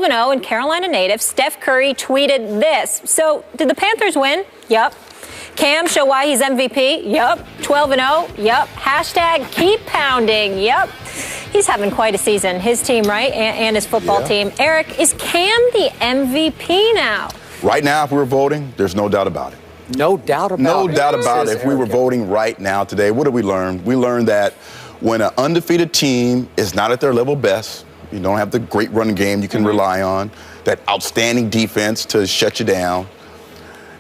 12-0 and Carolina native Steph Curry tweeted this. So, did the Panthers win? Yup. Cam show why he's MVP? Yup. 12-0? Yup. Hashtag keep pounding? Yup. He's having quite a season. His team, right? And his football team. Eric, is Cam the MVP now? Right now, if we were voting, there's no doubt about it. No doubt about it. No doubt about it. If we were voting right now today, what did we learn? We learned that when an undefeated team is not at their level best, you don't have the great running game you can rely on, that outstanding defense to shut you down,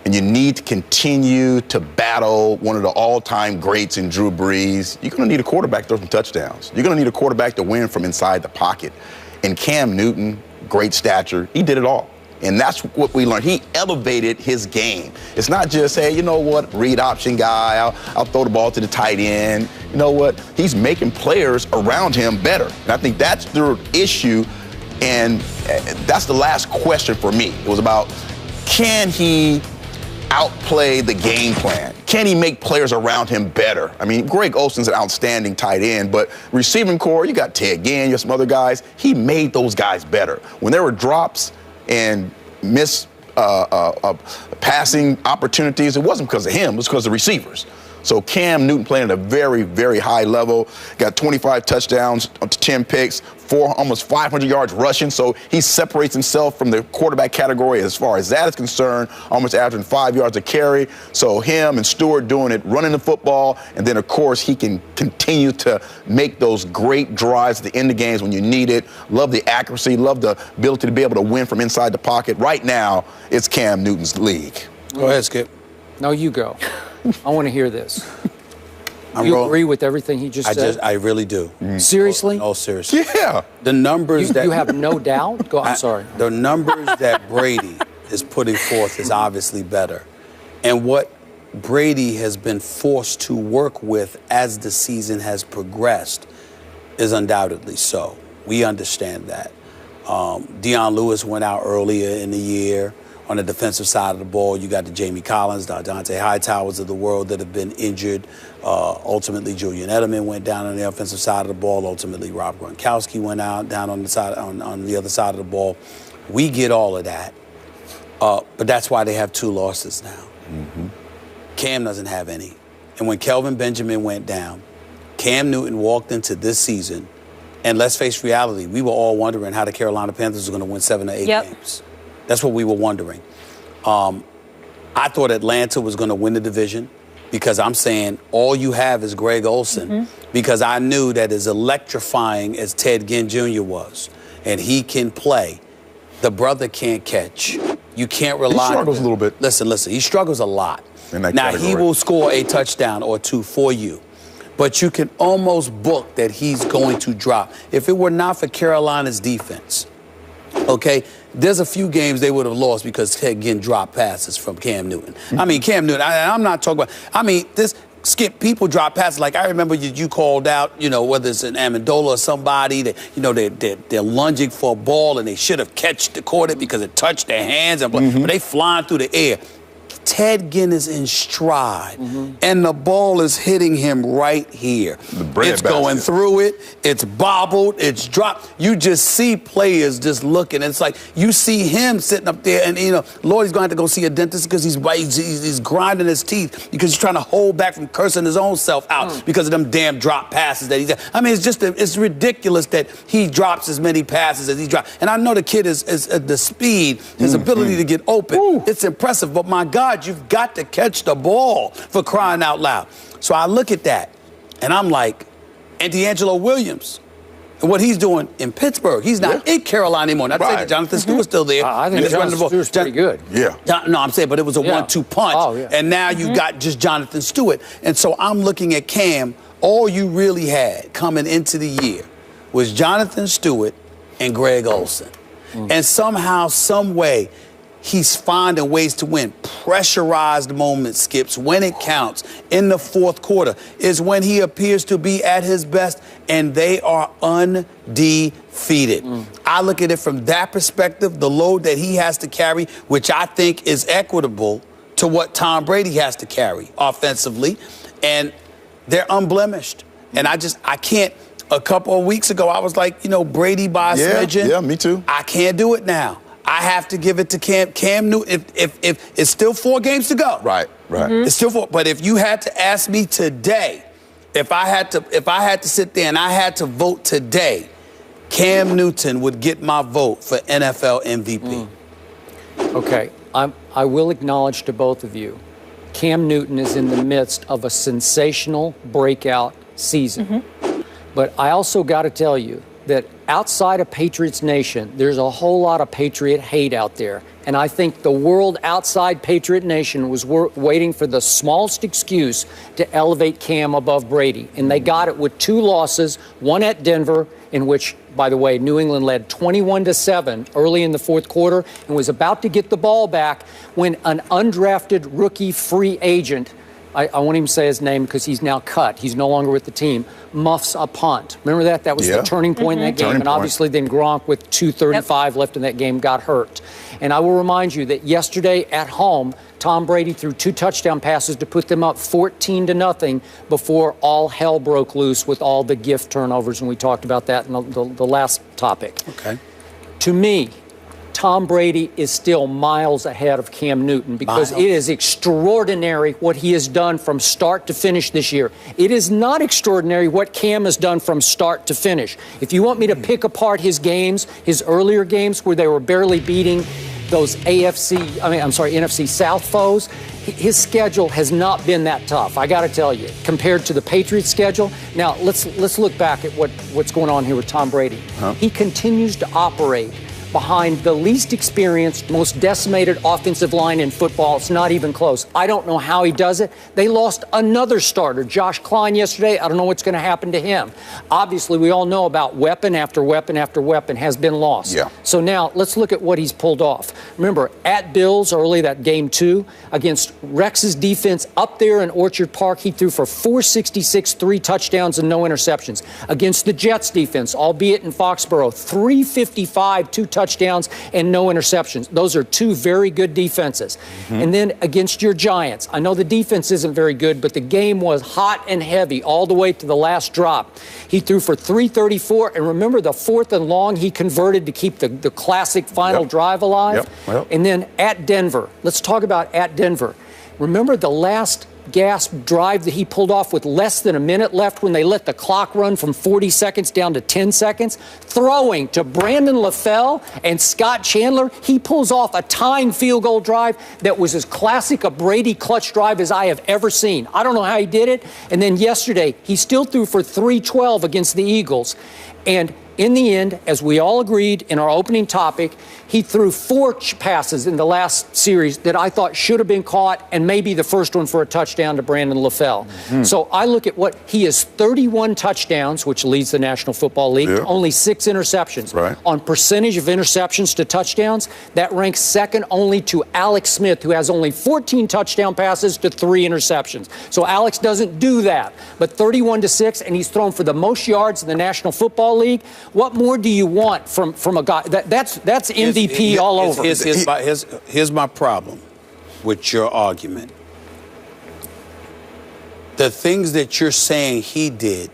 and you need to continue to battle one of the all-time greats in Drew Brees, you're going to need a quarterback to throw some touchdowns. You're going to need a quarterback to win from inside the pocket. And Cam Newton, great stature, he did it all. And that's what we learned. He elevated his game. It's not just, hey, you know what, read option guy, I'll throw the ball to the tight end. You know what? He's making players around him better. And I think that's the issue, and that's the last question for me. It was about, can he outplay the game plan? Can he make players around him better? I mean, Greg Olsen's an outstanding tight end, but receiving core, you got Ted Ginn, you have some other guys. He made those guys better. When there were drops and passing opportunities, it wasn't because of him, it was because of the receivers. So Cam Newton playing at a very, very high level, got 25 touchdowns up to 10 picks, almost 500 yards rushing. So he separates himself from the quarterback category as far as that is concerned, almost averaging 5 yards a carry. So him and Stewart doing it, running the football, and then, of course, he can continue to make those great drives at the end of games when you need it. Love the accuracy, love the ability to be able to win from inside the pocket. Right now, it's Cam Newton's league. Go ahead, Skip. No, you go. I want to hear this. You agree with everything he just said? I really do. Seriously? Oh, seriously. Yeah. The numbers You have no doubt? I'm sorry. The numbers that Brady is putting forth is obviously better. And what Brady has been forced to work with as the season has progressed is undoubtedly so. We understand that. Deion Lewis went out earlier in the year. On the defensive side of the ball, you got the Jamie Collins, the Dante Hightowers of the world that have been injured. Ultimately, Julian Edelman went down on the offensive side of the ball. Ultimately, Rob Gronkowski went out down on the side on the other side of the ball. We get all of that, but that's why they have 2 losses now. Cam doesn't have any. And when Kelvin Benjamin went down, Cam Newton walked into this season, and let's face reality, we were all wondering how the Carolina Panthers were going to win 7 or 8 games. That's what we were wondering. I thought Atlanta was going to win the division because I'm saying all you have is Greg Olsen because I knew that as electrifying as Ted Ginn Jr. was, and he can play, the brother can't catch. You can't rely on him. He struggles a little bit. Listen, he struggles a lot. Now, he will score a touchdown or 2 for you, but you can almost book that he's going to drop. If it were not for Carolina's defense, okay, there's a few games they would have lost because Ted Ginn dropped passes from Cam Newton. I mean, Cam Newton, I'm not talking about, Skip, people drop passes. Like, I remember you called out, whether it's an Amendola or somebody, that, they're lunging for a ball and they should have caught it because it touched their hands, but they flying through the air. Ted Ginn is in stride, and the ball is hitting him right here. It's going through it. It's bobbled. It's dropped. You just see players just looking. It's like you see him sitting up there, and, Lord, he's going to have to go see a dentist because he's grinding his teeth because he's trying to hold back from cursing his own self out because of them damn drop passes that he's at. I mean, it's ridiculous that he drops as many passes as he drops. And I know the kid is the speed, his ability to get open. It's impressive, but my God, you've got to catch the ball for crying out loud. So I look at that, and I'm like, and D'Angelo Williams, and what he's doing in Pittsburgh, he's not in Carolina anymore. Not to say that Jonathan Stewart's still there. I think Jonathan Stewart's pretty good. No, I'm saying, but it was a 1-2 punch, and now you got just Jonathan Stewart. And so I'm looking at Cam, all you really had coming into the year was Jonathan Stewart and Greg Olsen. And somehow, some way, he's finding ways to win. Pressurized moments, Skips, when it counts in the fourth quarter is when he appears to be at his best, and they are undefeated. I look at it from that perspective, the load that he has to carry, which I think is equitable to what Tom Brady has to carry offensively, and they're unblemished. And I can't A couple of weeks ago, I was like, Brady by a smidgen. Yeah, me too. I can't do it now. I have to give it to Cam Newton. If it's still 4 games to go. Right. It's still 4. But if you had to ask me today, if I had to sit there and I had to vote today, Cam Newton would get my vote for NFL MVP. Okay, I will acknowledge to both of you, Cam Newton is in the midst of a sensational breakout season. But I also got to tell you that outside of Patriots Nation, there's a whole lot of Patriot hate out there. And I think the world outside Patriot Nation was waiting for the smallest excuse to elevate Cam above Brady. And they got it with 2 losses, one at Denver, in which, by the way, New England led 21-7 early in the 4th quarter and was about to get the ball back when an undrafted rookie free agent, I won't even say his name because he's now cut. He's no longer with the team. Muffs a punt. Remember that? That was the turning point in that game. And obviously then Gronk with 2:35 left in that game got hurt. And I will remind you that yesterday at home, Tom Brady threw 2 touchdown passes to put them up 14-0 before all hell broke loose with all the gift turnovers. And we talked about that in the last topic. Okay. To me, Tom Brady is still miles ahead of Cam Newton because it is extraordinary what he has done from start to finish this year. It is not extraordinary what Cam has done from start to finish. If you want me to pick apart his games, his earlier games where they were barely beating those NFC South foes, his schedule has not been that tough, I got to tell you, compared to the Patriots schedule. Now, let's look back at what's going on here with Tom Brady. He continues to operate behind the least experienced, most decimated offensive line in football. It's not even close. I don't know how he does it. They lost another starter, Josh Klein, yesterday. I don't know what's going to happen to him. Obviously, we all know about weapon after weapon after weapon has been lost. Yeah. So now let's look at what he's pulled off. Remember, at Bills early, that game 2, against Rex's defense up there in Orchard Park, he threw for 466, 3 touchdowns and no interceptions. Against the Jets defense, albeit in Foxborough, 355, 2 touchdowns and no interceptions. Those are 2 very good defenses. And then against your Giants, I know the defense isn't very good, but the game was hot and heavy all the way to the last drop. He threw for 334, and remember the 4th and long he converted to keep the classic final drive alive? And then at Denver, let's talk about at Denver. Remember the last gasp drive that he pulled off with less than a minute left when they let the clock run from 40 seconds down to 10 seconds? Throwing to Brandon LaFell and Scott Chandler, he pulls off a tying field goal drive that was as classic a Brady clutch drive as I have ever seen. I don't know how he did it. And then yesterday, he still threw for 312 against the Eagles. And in the end, as we all agreed in our opening topic, he threw 4 passes in the last series that I thought should have been caught, and maybe the first one for a touchdown to Brandon LaFell. So I look at what he has 31 touchdowns, which leads the National Football League, only 6 interceptions. On percentage of interceptions to touchdowns, that ranks second only to Alex Smith, who has only 14 touchdown passes to 3 interceptions. So Alex doesn't do that, but 31-6, and he's thrown for the most yards in the National Football League. What more do you want from a guy? That's MVP all over. Here's my problem with your argument. The things that you're saying he did,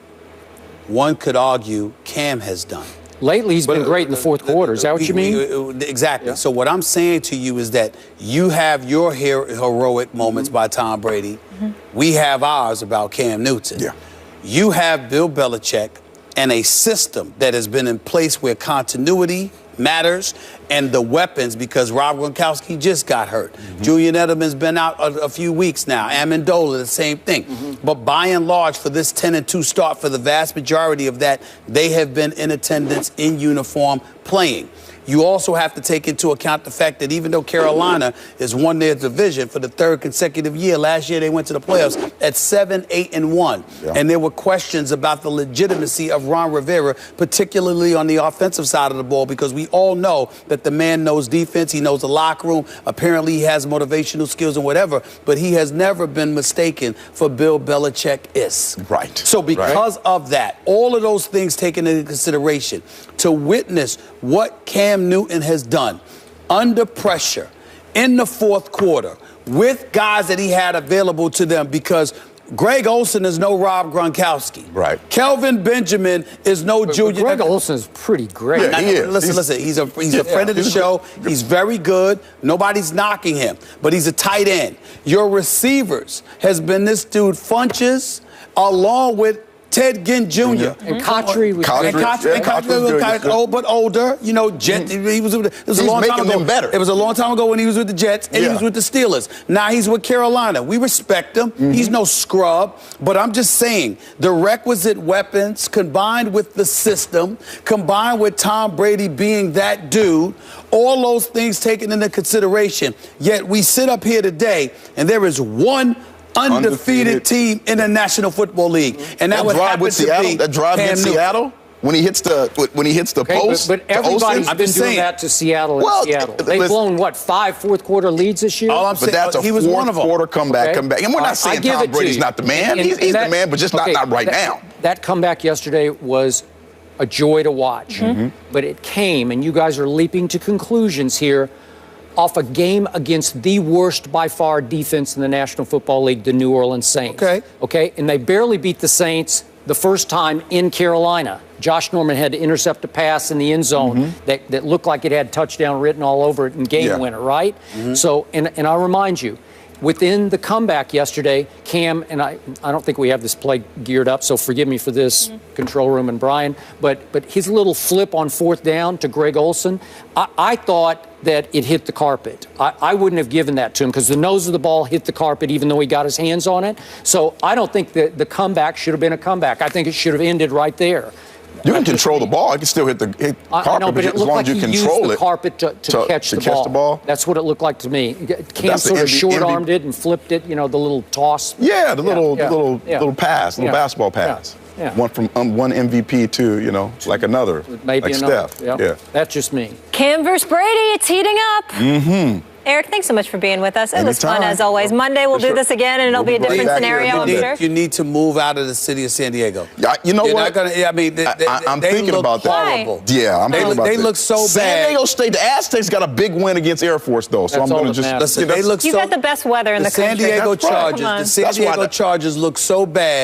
one could argue Cam has done. Lately, he's been great in the 4th quarter. Is that what you mean? Exactly. Yeah. So what I'm saying to you is that you have your heroic moments by Tom Brady. We have ours about Cam Newton. You have Bill Belichick and a system that has been in place where continuity matters and the weapons, because Rob Gronkowski just got hurt. Julian Edelman's been out a few weeks now. Amendola, the same thing. But by and large, for this 10-2 start, for the vast majority of that, they have been in attendance, in uniform, playing. You also have to take into account the fact that even though Carolina has won their division for the 3rd consecutive year, last year they went to the playoffs at 7-8-1. And there were questions about the legitimacy of Ron Rivera, particularly on the offensive side of the ball, because we all know that the man knows defense, he knows the locker room, apparently he has motivational skills and whatever, but he has never been mistaken for Bill Belichick is. So because of that, all of those things taken into consideration, to witness what Cam Newton has done under pressure in the 4th quarter with guys that he had available to them, because Greg Olsen is no Rob Gronkowski. Right. Kelvin Benjamin is no Junior. Greg Olsen is pretty great. Yeah, he is. Listen. He's a friend of the show. He's very good. Nobody's knocking him, but he's a tight end. Your receivers has been this dude Funches, along with Ted Ginn Jr. And Cotry was old, but older. You know, Jet. He was. It was a long time ago. Them better. It was a long time ago when he was with the Jets and he was with the Steelers. Now he's with Carolina. We respect him. He's no scrub. But I'm just saying, the requisite weapons combined with the system, combined with Tom Brady being that dude, all those things taken into consideration. Yet we sit up here today and there is one undefeated team in the National Football League, and that would happen to be that drive in Seattle when he hits the post. But everybody's been doing that to Seattle. They've blown what 5 fourth-quarter leads this year. But that's a fourth-quarter comeback. And we're not saying Tom Brady's not the man. He's the man, but just not right now. That comeback yesterday was a joy to watch, but it came, and you guys are leaping to conclusions here, off a game against the worst by far defense in the National Football League, the New Orleans Saints. Okay, and they barely beat the Saints the first time in Carolina. Josh Norman had to intercept a pass in the end zone that looked like it had touchdown written all over it and game winner, right? So, and I remind you, within the comeback yesterday, Cam, and I don't think we have this play geared up, so forgive me for this, control room and Brian, but his little flip on fourth down to Greg Olsen, I thought that it hit the carpet. I wouldn't have given that to him because the nose of the ball hit the carpet even though he got his hands on it. So I don't think that the comeback should have been a comeback. I think it should have ended right there. You can control the ball. I can still hit the carpet, no, but it as looked long like as you he control used it. the carpet to catch the ball. That's what it looked like to me. Cam sort of short-armed it and flipped it, you know, the little toss. Yeah, the little pass, little basketball pass. One from one MVP to, you know, like another, maybe like another. Steph. Yeah, that's just me. Cam versus Brady, it's heating up. Eric, thanks so much for being with us. It was fun as always. Monday we'll do this again, and it'll be a different scenario, I'm sure. You need to move out of the city of San Diego. You know what? I'm thinking about that. Horrible. Yeah, I'm thinking about that. They look so bad. San Diego State, the Aztecs got a big win against Air Force, though. So I'm going to just listen. They look so. You got the best weather in the country. The San Diego Chargers look so bad.